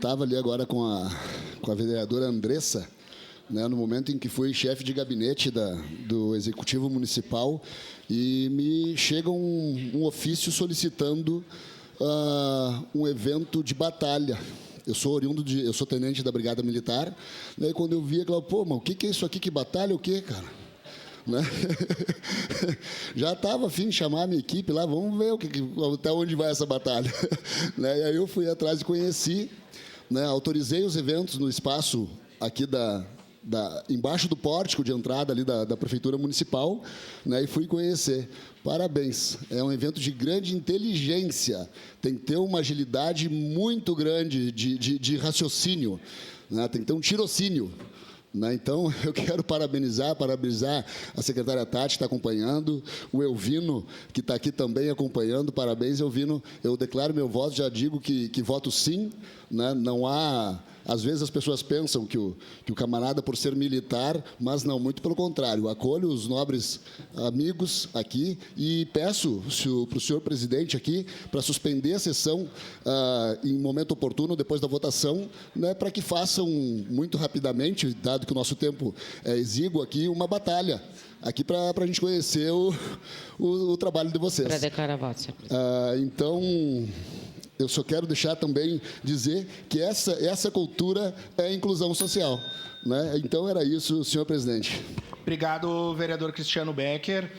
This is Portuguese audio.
comentava ali agora com a vereadora Andressa, né, no momento em que fui chefe de gabinete do Executivo Municipal, e me chega um ofício solicitando um evento de batalha. Eu sou eu sou tenente da Brigada Militar, né, e quando eu vi aquilo, pô, mas o que é isso aqui? Que batalha? O quê, cara? Né? Já estava a fim de chamar a minha equipe lá, vamos ver até onde vai essa batalha. Né? E aí eu fui atrás e conheci, né, autorizei os eventos no espaço aqui embaixo do pórtico de entrada ali da Prefeitura Municipal, né, e fui conhecer. Parabéns, é um evento de grande inteligência, tem que ter uma agilidade muito grande de raciocínio, né, tem que ter um tirocínio. Então, eu quero parabenizar a secretária Tati, que está acompanhando, o Elvino, que está aqui também acompanhando. Parabéns, Elvino. Eu declaro meu voto, já digo que voto sim. Né? Não há... Às vezes as pessoas pensam que o camarada, por ser militar, mas não, muito pelo contrário. Acolho os nobres amigos aqui e peço para o senhor presidente aqui para suspender a sessão em momento oportuno, depois da votação, né, para que façam muito rapidamente, dado que o nosso tempo é exíguo aqui, uma batalha aqui para a gente conhecer o trabalho de vocês. Para declarar voto, senhor presidente. Então... Eu só quero deixar também dizer que essa cultura é inclusão social. Né? Então, era isso, senhor presidente. Obrigado, vereador Cristiano Becker.